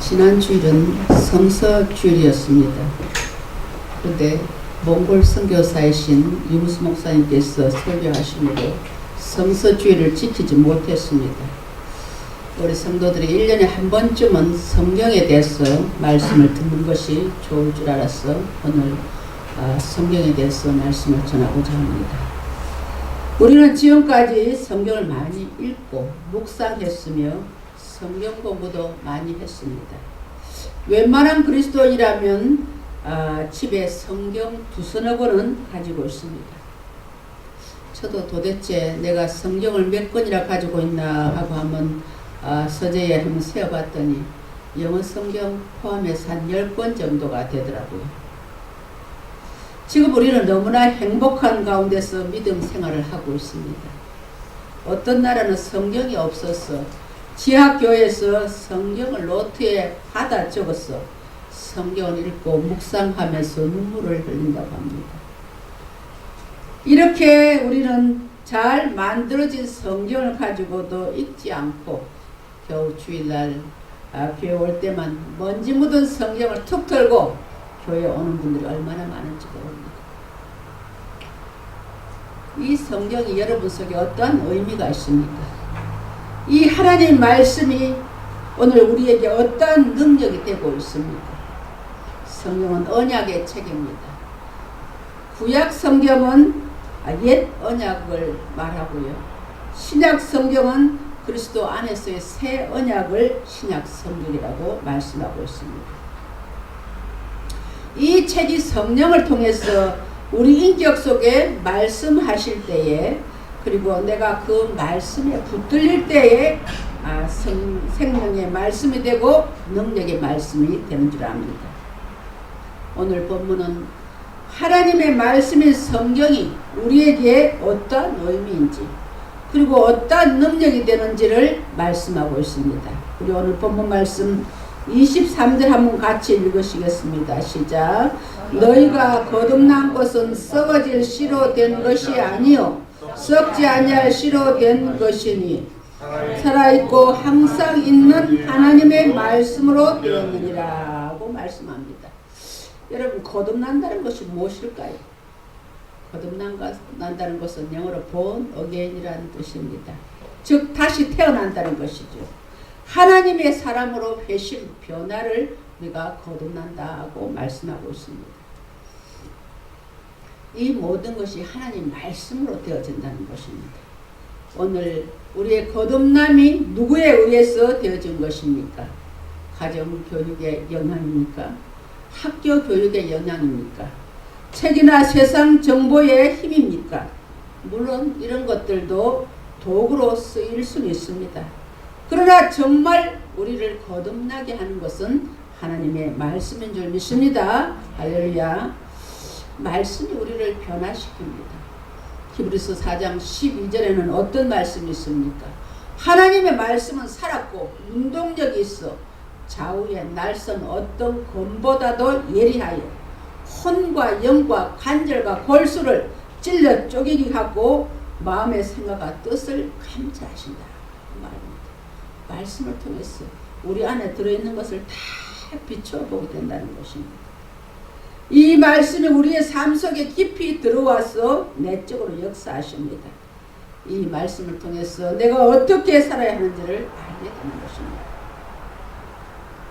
지난 주일은 성서주일이었습니다. 그런데 몽골 선교사이신 유무스 목사님께서 설교하시므로 성서주일을 지키지 못했습니다. 우리 성도들이 1년에 한 번쯤은 성경에 대해서 말씀을 듣는 것이 좋을 줄 알아서 오늘 성경에 대해서 말씀을 전하고자 합니다. 우리는 지금까지 성경을 많이 읽고 묵상했으며 성경 공부도 많이 했습니다. 웬만한 그리스도인이라면 집에 성경 두서너 권은 가지고 있습니다. 저도 도대체 내가 성경을 몇 권이나 가지고 있나 하고 한번 서재에 한번 세어봤더니 영어 성경 포함해서 한 10권 정도가 되더라고요. 지금 우리는 너무나 행복한 가운데서 믿음 생활을 하고 있습니다. 어떤 나라는 성경이 없어서 지하교회에서 성경을 노트에 받아 적어서 성경을 읽고 묵상하면서 눈물을 흘린다고 합니다. 이렇게 우리는 잘 만들어진 성경을 가지고도 읽지 않고 겨우 주일날 교회 올 때만 먼지 묻은 성경을 툭 털고 교회에 오는 분들이 얼마나 많은지 모릅니다. 이 성경이 여러분 속에 어떠한 의미가 있습니까? 이 하나님 말씀이 오늘 우리에게 어떠한 능력이 되고 있습니까? 성경은 언약의 책입니다. 구약 성경은 옛 언약을 말하고요. 신약 성경은 그리스도 안에서의 새 언약을 신약 성경이라고 말씀하고 있습니다. 이 책이 성령을 통해서 우리 인격 속에 말씀하실 때에 그리고 내가 그 말씀에 붙들릴 때에 생명의 말씀이 되고 능력의 말씀이 되는 줄 압니다. 오늘 본문은 하나님의 말씀인 성경이 우리에게 어떠한 의미인지 그리고 어떠한 능력이 되는지를 말씀하고 있습니다. 우리 오늘 본문 말씀 23절 한번 같이 읽으시겠습니다. 시작. 너희가 거듭난 것은 썩어질 씨로 된 것이 아니요 썩지 아니할 씨로 된 것이니 살아있고 항상 있는 하나님의 말씀으로 되었느니라고 말씀합니다. 여러분, 거듭난다는 것이 무엇일까요? 거듭난다는 것은 영어로 born again이라는 뜻입니다. 즉 다시 태어난다는 것이죠. 하나님의 사람으로 회심, 변화를 우리가 거듭난다고 말씀하고 있습니다. 이 모든 것이 하나님 말씀으로 되어진다는 것입니다. 오늘 우리의 거듭남이 누구에 의해서 되어진 것입니까? 가정교육의 영향입니까? 학교 교육의 영향입니까? 책이나 세상 정보의 힘입니까? 물론 이런 것들도 도구로 쓰일 수는 있습니다. 그러나 정말 우리를 거듭나게 하는 것은 하나님의 말씀인 줄 믿습니다. 할렐루야. 말씀이 우리를 변화시킵니다. 히브리서 4장 12절에는 어떤 말씀이 있습니까? 하나님의 말씀은 살았고 운동력이 있어 좌우에 날선 어떤 검보다도 예리하여 혼과 영과 관절과 골수를 찔러 쪼개기 하고 마음의 생각과 뜻을 감찰하신다. 그 말입니다. 말씀을 통해서 우리 안에 들어있는 것을 다 비춰보게 된다는 것입니다. 이 말씀이 우리의 삶 속에 깊이 들어와서 내적으로 역사하십니다. 이 말씀을 통해서 내가 어떻게 살아야 하는지를 알게 되는 것입니다.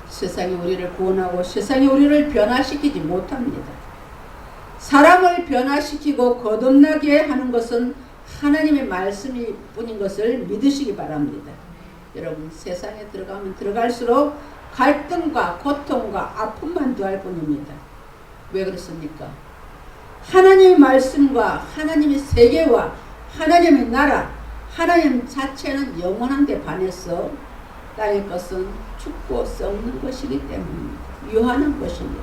세상이 우리를 구원하고 세상이 우리를 변화시키지 못합니다. 사람을 변화시키고 거듭나게 하는 것은 하나님의 말씀이 뿐인 것을 믿으시기 바랍니다. 여러분, 세상에 들어가면 들어갈수록 갈등과 고통과 아픔만 더할 뿐입니다. 왜 그렇습니까? 하나님의 말씀과 하나님의 세계와 하나님의 나라, 하나님 자체는 영원한 데 반해서 땅의 것은 죽고 썩는 것이기 때문입니다. 유한한 것입니다.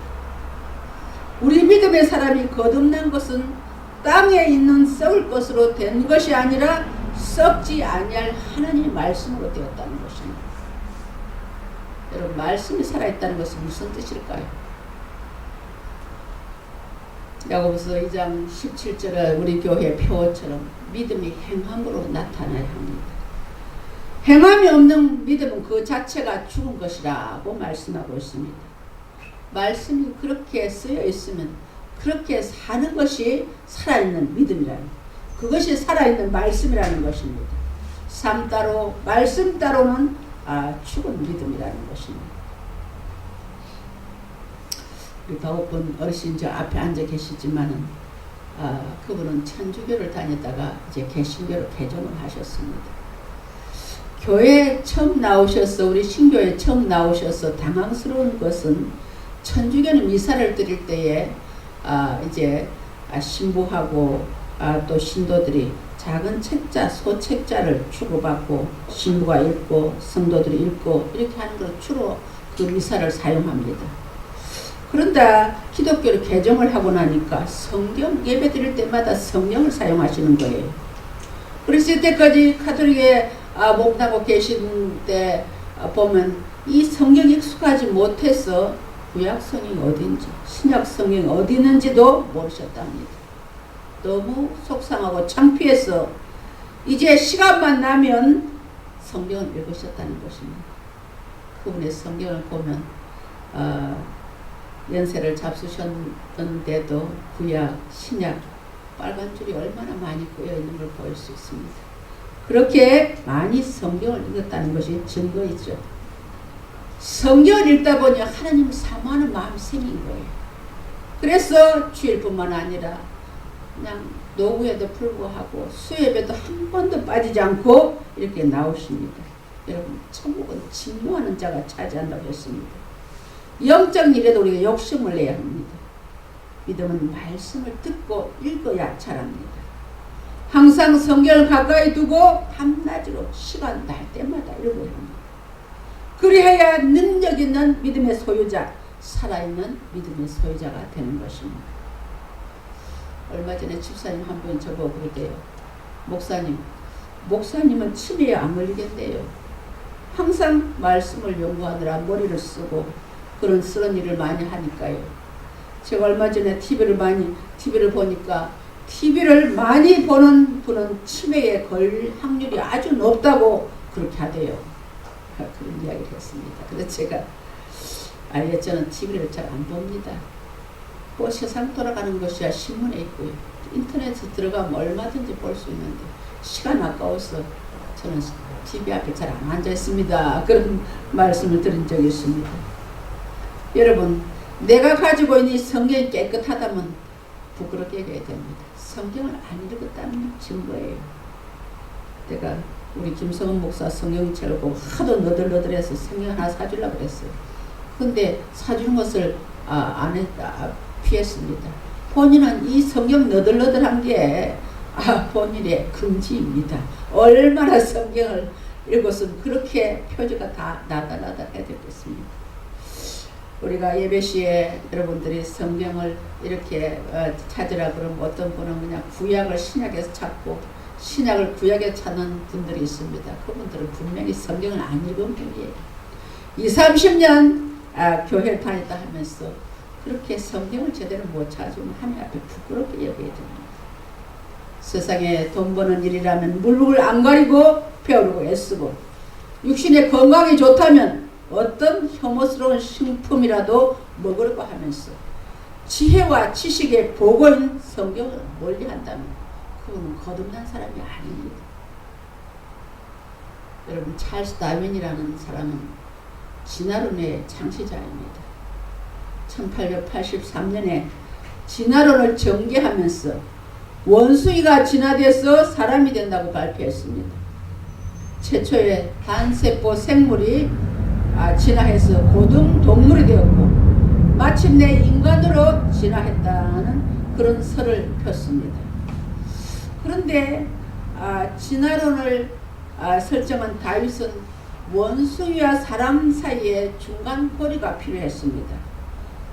우리 믿음의 사람이 거듭난 것은 땅에 있는 썩을 것으로 된 것이 아니라 썩지 아니할 하나님의 말씀으로 되었다는 것입니다. 여러분, 말씀이 살아있다는 것은 무슨 뜻일까요? 야고보서 2장 17절에 우리 교회 표어처럼 믿음이 행함으로 나타나야 합니다. 행함이 없는 믿음은 그 자체가 죽은 것이라고 말씀하고 있습니다. 말씀이 그렇게 쓰여 있으면 그렇게 사는 것이 살아있는 믿음이라는, 그것이 살아있는 말씀이라는 것입니다. 삶 따로 말씀 따로는 죽은 믿음이라는 것입니다. 우리 다옥분 어르신 저 앞에 앉아 계시지만은 그분은 천주교를 다녔다가 이제 개신교로 개종을 하셨습니다. 교회에 처음 나오셔서, 우리 신교에 처음 나오셔서 당황스러운 것은, 천주교는 미사를 드릴 때에 이제 신부하고 또 신도들이 작은 책자, 소책자를 주고받고 신부가 읽고 성도들이 읽고 이렇게 하는 걸 주로 그 미사를 사용합니다. 그런데 기독교로 개종을 하고 나니까 성경 예배 드릴 때마다 성경을 사용하시는 거예요. 그래서 이때까지 가톨릭에 목나고 계신 때 보면 이 성경 익숙하지 못해서 구약 성경이 어딘지, 신약 성경이 어디 있는지도 모르셨답니다. 너무 속상하고 창피해서 이제 시간만 나면 성경을 읽으셨다는 것입니다. 그분의 성경을 보면 연세를 잡수셨는데도 구약, 신약, 빨간 줄이 얼마나 많이 꼬여 있는 걸 보일 수 있습니다. 그렇게 많이 성경을 읽었다는 것이 증거이죠. 성경을 읽다 보니 하나님을 사모하는 마음이 생긴 거예요. 그래서 주일뿐만 아니라 그냥 노후에도 불구하고 수예배도 한 번도 빠지지 않고 이렇게 나오십니다. 여러분, 천국은 직무하는 자가 차지한다고 했습니다. 영적 일에도 우리가 욕심을 내야 합니다. 믿음은 말씀을 듣고 읽어야 자랍니다. 항상 성경을 가까이 두고 밤낮으로 시간 날 때마다 읽어야 합니다. 그래야 능력 있는 믿음의 소유자, 살아있는 믿음의 소유자가 되는 것입니다. 얼마 전에 집사님 한 분이 저보고 그러대요. 목사님은 치매에 안 걸리겠대요. 항상 말씀을 연구하느라 머리를 쓰고 쓰는 일을 많이 하니까요. 제가 얼마 전에 TV를 보니까 TV를 많이 보는 분은 치매에 걸 확률이 아주 높다고 그렇게 하대요. 그런 이야기를 했습니다. 그래서 제가 저는 TV를 잘 안 봅니다. 세상 돌아가는 것이야 신문에 있고요. 인터넷에 들어가면 얼마든지 볼 수 있는데 시간 아까워서 저는 TV 앞에 잘 안 앉아 있습니다. 그런 말씀을 드린 적이 있습니다. 여러분, 내가 가지고 있는 성경이 깨끗하다면 부끄럽게 얘기해야 됩니다. 성경을 안 읽었다는 증거예요. 내가 우리 김성은 목사 성경책을 보고 하도 너덜너덜해서 성경 하나 사주려고 그랬어요. 근데 사주는 것을 안 했다, 피했습니다. 본인은 이 성경 너덜너덜한 게 본인의 금지입니다. 얼마나 성경을 읽었으면 그렇게 표지가 다 나달나달해졌겠습니다. 우리가 예배 시에 여러분들이 성경을 이렇게 찾으라 그러면 어떤 분은 그냥 구약을 신약에서 찾고 신약을 구약에 찾는 분들이 있습니다. 그분들은 분명히 성경을 안 읽은 분이에요. 20-30년 교회를 다녔다 하면서 그렇게 성경을 제대로 못 찾으면 하나님 앞에 부끄럽게 여겨야 됩니다. 세상에 돈 버는 일이라면 물을 안 가리고 배우려고 애쓰고 육신의 건강이 좋다면 어떤 혐오스러운 식품이라도 먹으려고 하면서 지혜와 지식의 보고인 성경을 멀리한다면 그분은 거듭난 사람이 아닙니다. 여러분, 찰스 다윈이라는 사람은 진화론의 창시자입니다. 1883년에 진화론을 전개하면서 원숭이가 진화돼서 사람이 된다고 발표했습니다. 최초의 단세포 생물이 진화해서 고등 동물이 되었고 마침내 인간으로 진화했다는 그런 설을 폈습니다. 그런데 진화론을 설정한 다윗은 원숭이와 사람 사이에 중간 거리가 필요했습니다.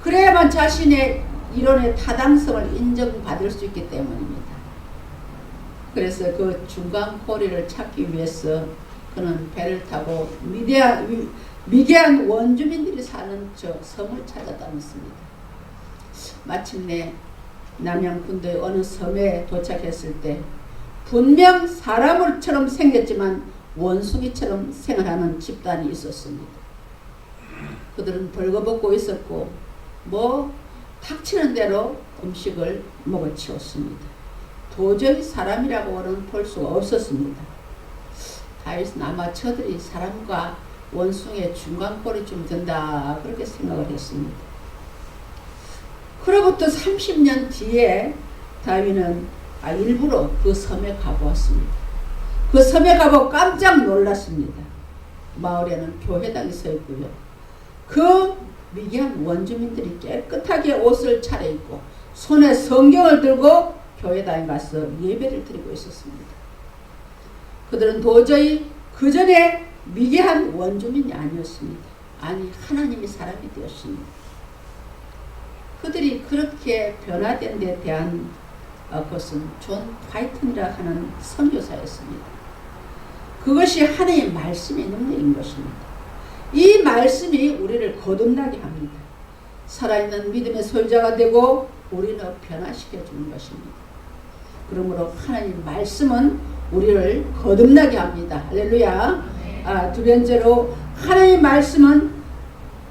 그래야만 자신의 이론의 타당성을 인정받을 수 있기 때문입니다. 그래서 그 중간 거리를 찾기 위해서 그는 배를 타고 미개한 원주민들이 사는 저 섬을 찾아다녔습니다. 마침내 남양군도의 어느 섬에 도착했을 때 분명 사람처럼 생겼지만 원숭이처럼 생활하는 집단이 있었습니다. 그들은 벌거벗고 있었고 뭐 닥치는 대로 음식을 먹어치웠습니다. 도저히 사람이라고는 볼 수가 없었습니다. 다윗은 아마 저들이 사람과 원숭이의 중간꼴이쯤 된다 그렇게 생각을 했습니다. 그로부터 30년 뒤에 다윗은 일부러 그 섬에 가보았습니다. 그 섬에 가보 깜짝 놀랐습니다. 마을에는 교회당이 서 있고요. 그 미개한 원주민들이 깨끗하게 옷을 차려입고 손에 성경을 들고 교회당에 가서 예배를 드리고 있었습니다. 그들은 도저히 그 전에 미개한 원주민이 아니었습니다. 아니 하나님이 사람이 되었습니다. 그들이 그렇게 변화된 데 대한 것은 존 화이튼이라 하는 선교사였습니다. 그것이 하나님의 말씀의 능력인 것입니다. 이 말씀이 우리를 거듭나게 합니다. 살아있는 믿음의 소유자가 되고 우리를 변화시켜 주는 것입니다. 그러므로 하나님 말씀은 우리를 거듭나게 합니다. 할렐루야. 두 번째로 하나님 말씀은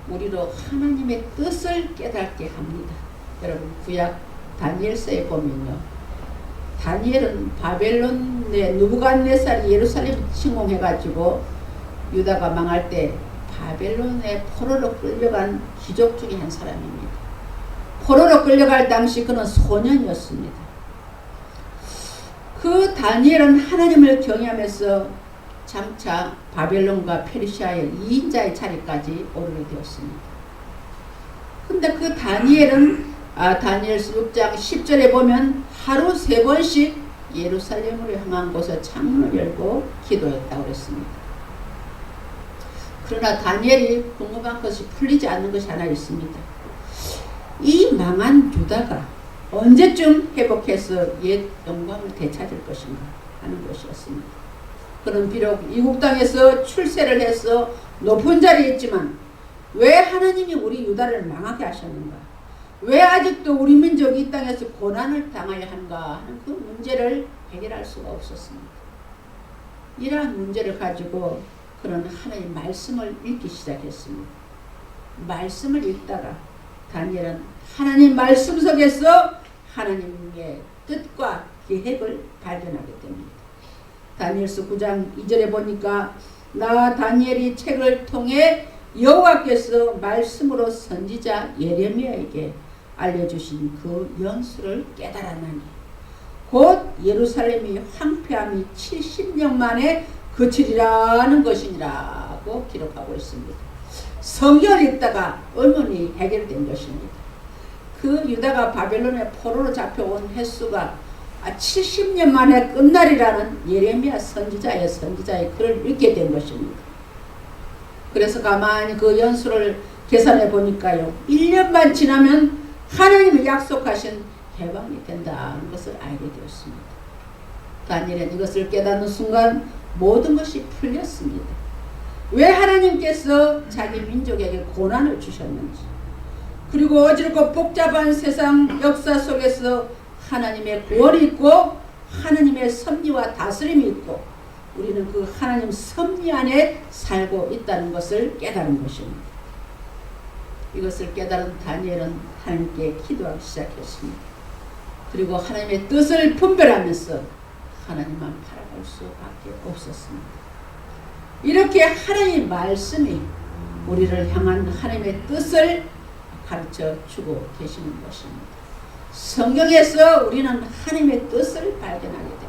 우리로 하나님의 뜻을 깨닫게 합니다. 여러분 구약 다니엘서에 보면요. 다니엘은 바벨론의 느부갓네살이 예루살렘 침공해가지고 유다가 망할 때 바벨론의 포로로 끌려간 귀족 중에 한 사람입니다. 포로로 끌려갈 당시 그는 소년이었습니다. 그 다니엘은 하나님을 경외하면서 장차 바벨론과 페르시아의 2인자의 자리까지 오르게 되었습니다. 근데 그 다니엘은 다니엘서 6장 10절에 보면 하루 3번씩 예루살렘으로 향한 곳에 창문을 열고 기도했다고 그랬습니다. 그러나 다니엘이 궁금한 것이 풀리지 않는 것이 하나 있습니다. 이 망한 유다가 언제쯤 회복해서 옛 영광을 되찾을 것인가 하는 것이었습니다. 그는 비록 이국 땅에서 출세를 해서 높은 자리에 있지만 왜 하나님이 우리 유다를 망하게 하셨는가? 왜 아직도 우리 민족이 이 땅에서 고난을 당해야 하는가 하는 그 문제를 해결할 수가 없었습니다. 이러한 문제를 가지고 그는 하나님의 말씀을 읽기 시작했습니다. 말씀을 읽다가 다니엘은 하나님 말씀 속에서 하나님의 뜻과 계획을 발견하게 됩니다. 다니엘서 9장 2절에 보니까 나 다니엘이 책을 통해 여호와께서 말씀으로 선지자 예레미야에게 알려주신 그 연수를 깨달았나니 곧 예루살렘이 황폐함이 70년 만에 그치리라는 것이니라고 기록하고 있습니다. 성경을 읽다가 의문이 해결된 것입니다. 그 유다가 바벨론의 포로로 잡혀온 횟수가 70년 만에 끝날이라는 예레미야 선지자의 글을 읽게 된 것입니다. 그래서 가만히 그 연수를 계산해 보니까요. 1년만 지나면 하나님이 약속하신 해방이 된다는 것을 알게 되었습니다. 다니엘은 이것을 깨닫는 순간 모든 것이 풀렸습니다. 왜 하나님께서 자기 민족에게 고난을 주셨는지, 그리고 어지럽고 복잡한 세상 역사 속에서 하나님의 구원이 있고 하나님의 섭리와 다스림이 있고 우리는 그 하나님 섭리 안에 살고 있다는 것을 깨달은 것입니다. 이것을 깨달은 다니엘은 하나님께 기도하기 시작했습니다. 그리고 하나님의 뜻을 분별하면서 하나님만 바라볼 수밖에 없었습니다. 이렇게 하나님의 말씀이 우리를 향한 하나님의 뜻을 가르쳐 주고 계시는 것입니다. 성경에서 우리는 하나님의 뜻을 발견하게 됩니다.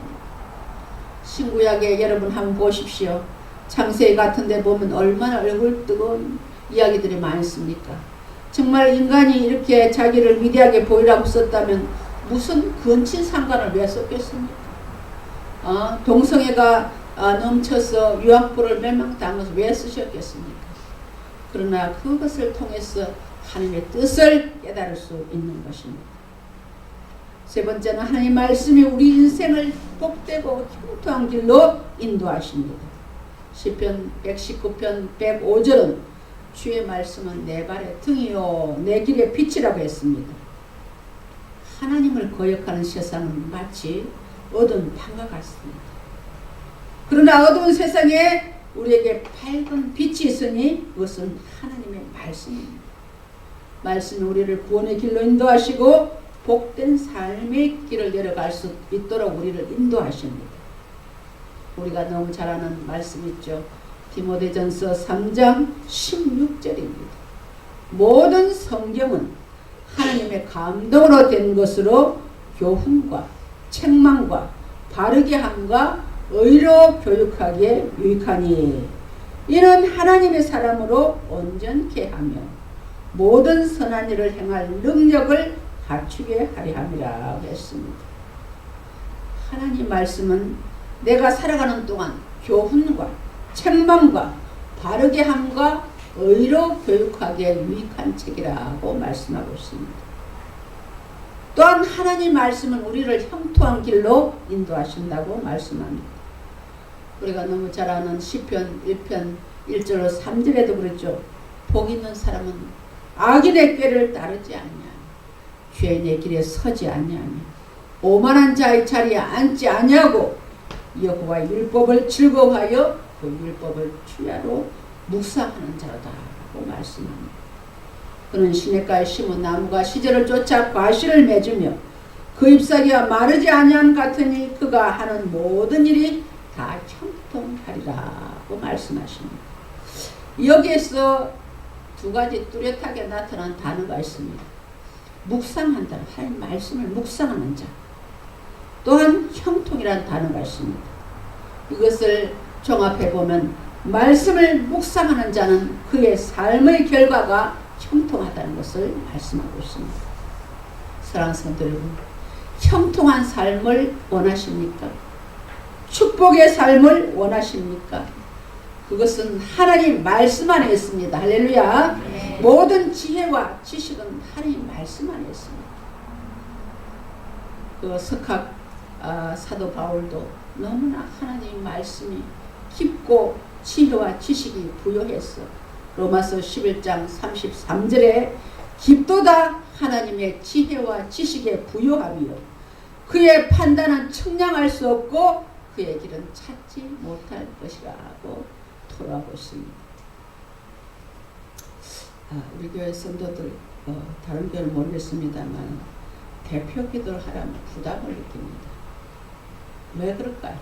신구약에 여러분 한번 보십시오. 창세기 같은 데 보면 얼마나 얼굴 뜨거운 이야기들이 많습니까? 정말 인간이 이렇게 자기를 위대하게 보이라고 썼다면 무슨 근친 상관을 왜 썼겠습니까? 동성애가 넘쳐서 유학부를 멸망당한 것을 왜 쓰셨겠습니까? 그러나 그것을 통해서 하나님의 뜻을 깨달을 수 있는 것입니다. 세 번째는 하나님의 말씀이 우리 인생을 복되고 형통한 길로 인도하십니다. 시편 119편 105절은 주의 말씀은 내 발의 등이요 내 길의 빛이라고 했습니다. 하나님을 거역하는 세상은 마치 어두운 밤과 같습니다. 그러나 어두운 세상에 우리에게 밝은 빛이 있으니 그것은 하나님의 말씀입니다. 말씀이 우리를 구원의 길로 인도하시고 복된 삶의 길을 내려갈 수 있도록 우리를 인도하십니다. 우리가 너무 잘 아는 말씀 있죠. 디모데전서 3장 16절입니다. 모든 성경은 하나님의 감동으로 된 것으로 교훈과 책망과 바르게 함과 의로 교육하기에 유익하니 이는 하나님의 사람으로 온전케 하며 모든 선한 일을 행할 능력을 갖추게 하려 함이라 했습니다. 하나님 말씀은 내가 살아가는 동안 교훈과 책망과 바르게 함과 의로 교육하기에 유익한 책이라고 말씀하고 있습니다. 또한 하나님 말씀은 우리를 형통한 길로 인도하신다고 말씀합니다. 우리가 너무 잘 아는 시편 1편 1절로 3절에도 그랬죠. 복 있는 사람은 악인의 꾀를 따르지 아니하며 죄인의 길에 서지 아니하며 오만한 자의 자리에 앉지 아니하고 여호와의 율법을 즐거워하여 그 율법을 주야로 묵상하는 자로다라고 말씀합니다. 그는 시냇가에 심은 나무가 시절을 쫓아 과실을 맺으며 그 잎사귀가 마르지 아니한 같으니 그가 하는 모든 일이 다 형통하리라고 말씀하십니다. 여기에서 두 가지 뚜렷하게 나타난 단어가 있습니다. 묵상한다. 하나님 말씀을 묵상하는 자. 또한 형통이라는 단어가 있습니다. 이것을 종합해 보면 말씀을 묵상하는 자는 그의 삶의 결과가 형통하다는 것을 말씀하고 있습니다. 사랑하는 성도 여러분, 형통한 삶을 원하십니까? 축복의 삶을 원하십니까? 그것은 하나님 말씀 안에 있습니다. 할렐루야. 네. 모든 지혜와 지식은 하나님 말씀 안에 있습니다. 그 석학 사도 바울도 너무나 하나님 말씀이 깊고 지혜와 지식이 부여했어. 로마서 11장 33절에 깊도다 하나님의 지혜와 지식에 부여하며 그의 판단은 측량할 수 없고 그의 길은 찾지 못할 것이라고 토로하고 있습니다. 우리 교회 성도들 다른 교회는 모르겠습니다만 대표 기도를 하려면 부담을 느낍니다. 왜 그럴까요?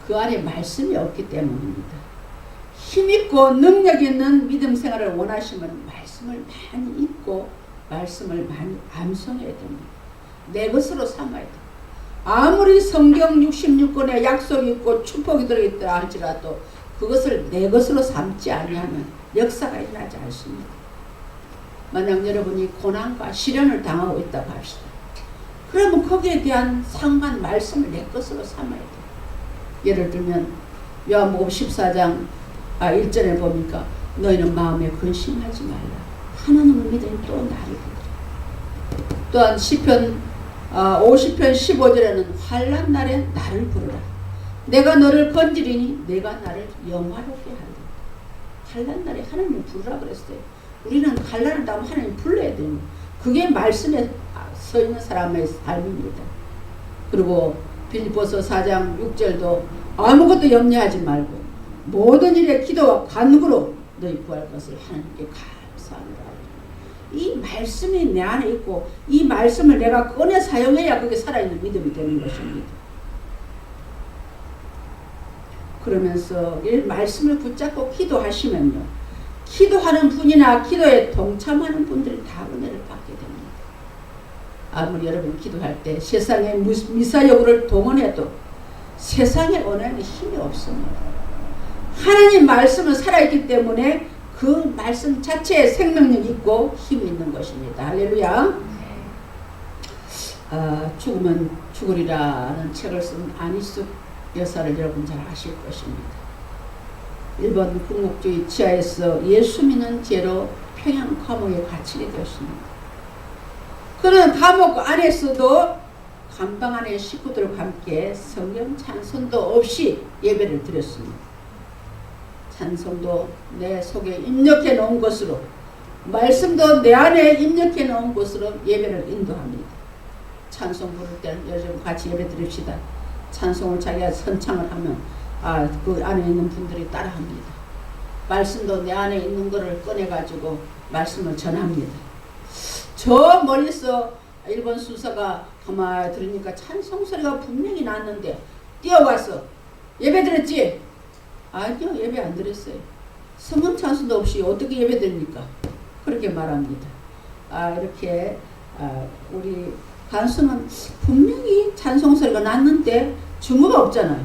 그 안에 말씀이 없기 때문입니다. 힘있고 능력 있는 믿음 생활을 원하시면 말씀을 많이 읽고 말씀을 많이 암송해야 됩니다. 내 것으로 삼아야 돼요. 아무리 성경 66권에 약속이 있고 축복이 들어있더라 할지라도 그것을 내 것으로 삼지 아니하면 역사가 일어나지 않습니다. 만약 여러분이 고난과 시련을 당하고 있다고 합시다. 그러면 거기에 대한 상관 말씀을 내 것으로 삼아야 돼요. 예를 들면 요한복음 14장 1절에 보니까 너희는 마음에 근심하지 말라. 하나님을 믿으니 또 나를 부르라. 또한 시편 50편 15절에는 환난 날에 나를 부르라. 내가 너를 건지리니 내가 나를 영화롭게 하리라. 환난 날에 하나님을 부르라 그랬어요. 우리는 환난을 당하면 하나님 불러야 됩니다. 그게 말씀에 서 있는 사람의 삶입니다. 그리고 빌립보서 4장 6절도 아무것도 염려하지 말고 모든 일에 기도와 간구로 너희 구할 것을 하나님께 감사합니다. 이 말씀이 내 안에 있고 이 말씀을 내가 꺼내 사용해야 그게 살아있는 믿음이 되는 것입니다. 그러면서 이 말씀을 붙잡고 기도하시면요, 기도하는 분이나 기도에 동참하는 분들이 다 은혜를 받게 됩니다. 아무리 여러분 기도할 때 세상의 미사여구를 동원해도 세상의 은혜는 힘이 없습니다. 하나님 말씀은 살아있기 때문에 그 말씀 자체에 생명력이 있고 힘이 있는 것입니다. 할렐루야. 죽으면 죽으리라는 책을 쓴 안희숙 여사를 여러분 잘 아실 것입니다. 일본 군국주의 지하에서 예수 믿는 죄로 평양 감옥에 갇히게 되었습니다. 그는 감옥 안에서도 감방 안의 식구들과 함께 성경 찬송도 없이 예배를 드렸습니다. 찬송도 내 속에 입력해 놓은 것으로, 말씀도 내 안에 입력해 놓은 것으로 예배를 인도합니다. 찬송 부를 때는 여러분 같이 예배 드립시다. 찬송을 자기가 선창을 하면 그 안에 있는 분들이 따라합니다. 말씀도 내 안에 있는 거를 꺼내가지고 말씀을 전합니다. 저 멀리서 일본 수사가 가만히 들으니까 찬송 소리가 분명히 났는데 뛰어와서 예배 드렸지? 아니요, 예배 안 드렸어요. 성령 찬송도 없이 어떻게 예배 드립니까? 그렇게 말합니다. 이렇게 우리 간수는 분명히 찬송 소리가 났는데 증거가 없잖아요.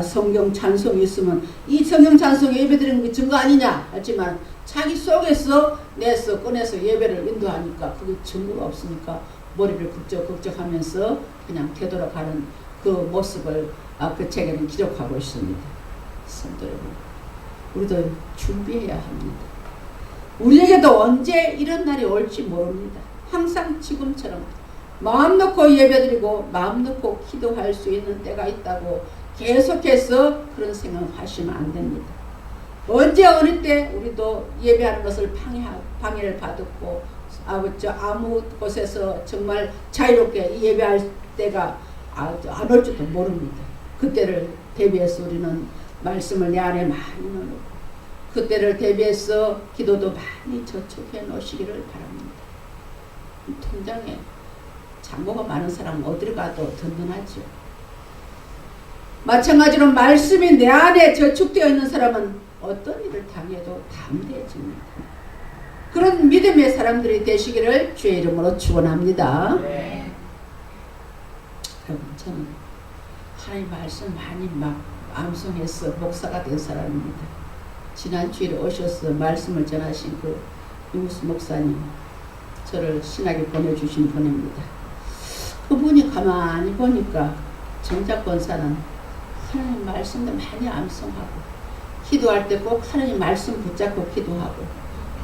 성경 찬송이 있으면 이 성경 찬송에 예배 드리는 게 증거 아니냐 하지만 자기 속에서 내서 꺼내서 예배를 인도하니까 그게 증거가 없으니까 머리를 긁적긁적하면서 그냥 되돌아가는 그 모습을 그 책에는 기록하고 있습니다. 성도 여러분, 우리도 준비해야 합니다. 우리에게도 언제 이런 날이 올지 모릅니다. 항상 지금처럼 마음 놓고 예배드리고 마음 놓고 기도할 수 있는 때가 있다고 계속해서 그런 생각하시면 안 됩니다. 언제 어느 때 우리도 예배하는 것을 방해를 받았고 아무 곳에서 정말 자유롭게 예배할 때가 안 올지도 모릅니다. 그때를 대비해서 우리는 말씀을 내 안에 많이 넣어놓고 그때를 대비해서 기도도 많이 저축해 놓으시기를 바랍니다. 통장에 잔고가 많은 사람은 어디를 가도 든든하죠. 마찬가지로 말씀이 내 안에 저축되어 있는 사람은 어떤 일을 당해도 담대해집니다. 그런 믿음의 사람들이 되시기를 주의 이름으로 축원합니다. 네. 여러분, 저는 하나님 말씀 많이 암송해서 목사가 된 사람입니다. 지난 주일에 오셔서 말씀을 전하신 그 윤수 목사님, 저를 신학에 보내주신 분입니다. 그분이 가만히 보니까 정작 권사는 하나님 말씀도 많이 암송하고 기도할 때 꼭 하나님 말씀 붙잡고 기도하고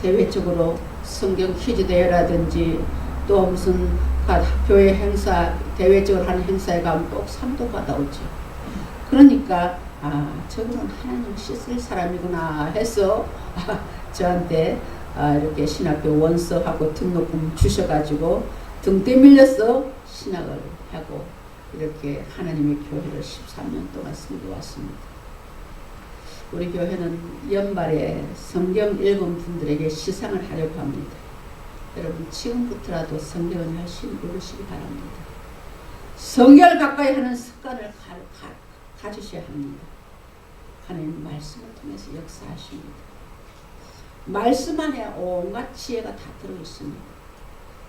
대외적으로 성경 퀴즈 대회라든지 또 무슨 교회 행사 대외적으로 하는 행사에 가면 꼭 상도 받아오죠. 그러니까 저분은 하나님 씻을 사람이구나 해서 저한테 이렇게 신학교 원서하고 등록금 주셔가지고 등 떠밀려서 신학을 하고 이렇게 하나님의 교회를 13년 동안 섬겨왔습니다. 우리 교회는 연말에 성경 읽은 분들에게 시상을 하려고 합니다. 여러분, 지금부터라도 성경을 열심히 읽으시기 바랍니다. 성경을 가까이 하는 습관을 가지셔야 합니다. 하나님 말씀을 통해서 역사하십니다. 말씀 안에 온갖 지혜가 다 들어있습니다.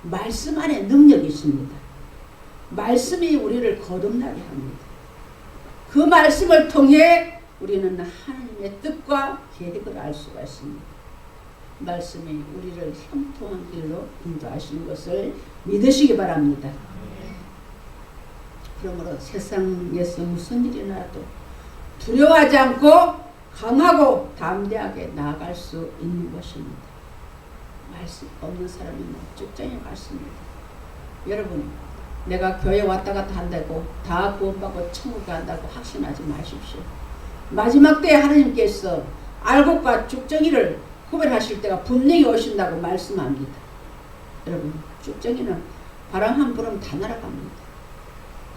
말씀 안에 능력이 있습니다. 말씀이 우리를 거듭나게 합니다. 그 말씀을 통해 우리는 하나님의 뜻과 계획을 알 수가 있습니다. 말씀이 우리를 형통한 길로 인도하시는 것을 믿으시기 바랍니다. 그러므로 세상에서 무슨 일이 나도 두려워하지 않고 강하고 담대하게 나아갈 수 있는 것입니다. 말씀 없는 사람이 쭉장에 갔습니다. 여러분, 내가 교회 왔다 갔다 한다고 다 구원받고 천국에 간다고 확신하지 마십시오. 마지막 때에 하나님께서 알곡과 쭉정이를 구별하실 때가 분명히 오신다고 말씀합니다. 여러분, 쭉정이는 바람 한 부름 다 날아갑니다.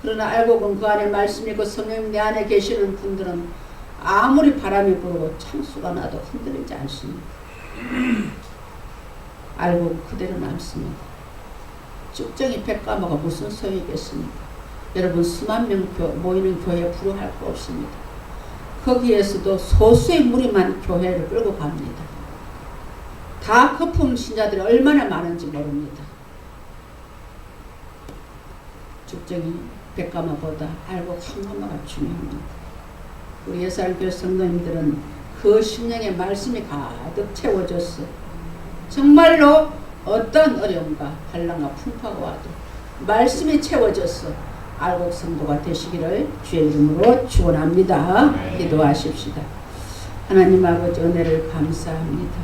그러나 알곡은 그 안에 말씀이 그 성령 내 안에 계시는 분들은 아무리 바람이 불고 창수가 나도 흔들리지 않습니다. 알곡 그대로 남습니다. 쭉정이 백과모가 무슨 소용이겠습니까? 여러분, 수만 명 모이는 교회에 불허할 거 없습니다. 거기에서도 소수의 무리만 교회를 끌고 갑니다. 다 거품 신자들이 얼마나 많은지 모릅니다. 쭉정이 백과모보다 알곡 한 과모가 중요합니다. 우리 예사람교회 성도님들은 그 심령의 말씀이 가득 채워졌어. 정말로 어떤 어려움과 환난과 풍파가 와도 말씀이 채워졌어. 알곡 성도가 되시기를 주의 이름으로 축원합니다. 기도하십시다. 하나님 아버지, 은혜를 감사합니다.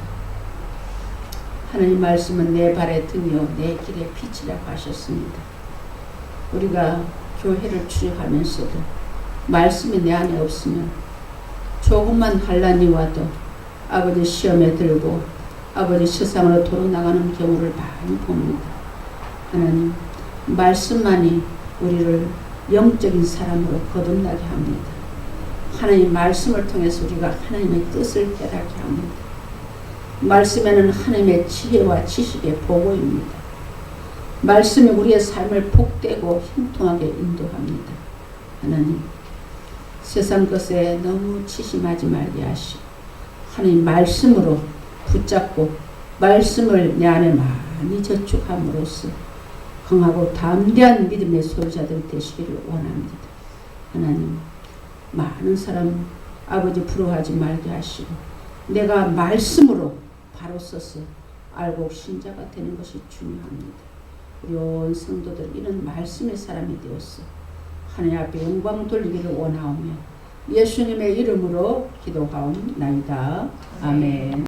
하나님 말씀은 내 발의 등이요 내 길의 빛이라고 하셨습니다. 우리가 교회를 출입하면서도 말씀이 내 안에 없으면 조금만 환난이 와도 아버지 시험에 들고 아버지 세상으로 돌아나가는 경우를 많이 봅니다. 하나님, 말씀만이 우리를 영적인 사람으로 거듭나게 합니다. 하나님 말씀을 통해서 우리가 하나님의 뜻을 깨닫게 합니다. 말씀에는 하나님의 지혜와 지식의 보고입니다. 말씀이 우리의 삶을 복되고 형통하게 인도합니다. 하나님, 세상 것에 너무 치심하지 말게 하시고 하나님 말씀으로 붙잡고 말씀을 내 안에 많이 저축함으로써 강하고 담대한 믿음의 소유자들 되시기를 원합니다. 하나님, 많은 사람 아버지 부러워하지 말게 하시고 내가 말씀으로 바로 써서 알고 신자가 되는 것이 중요합니다. 우리 온 성도들 이런 말씀의 사람이 되었어 하나님 앞에 영광 돌리기를 원하오며 예수님의 이름으로 기도하옵나이다. 아멘.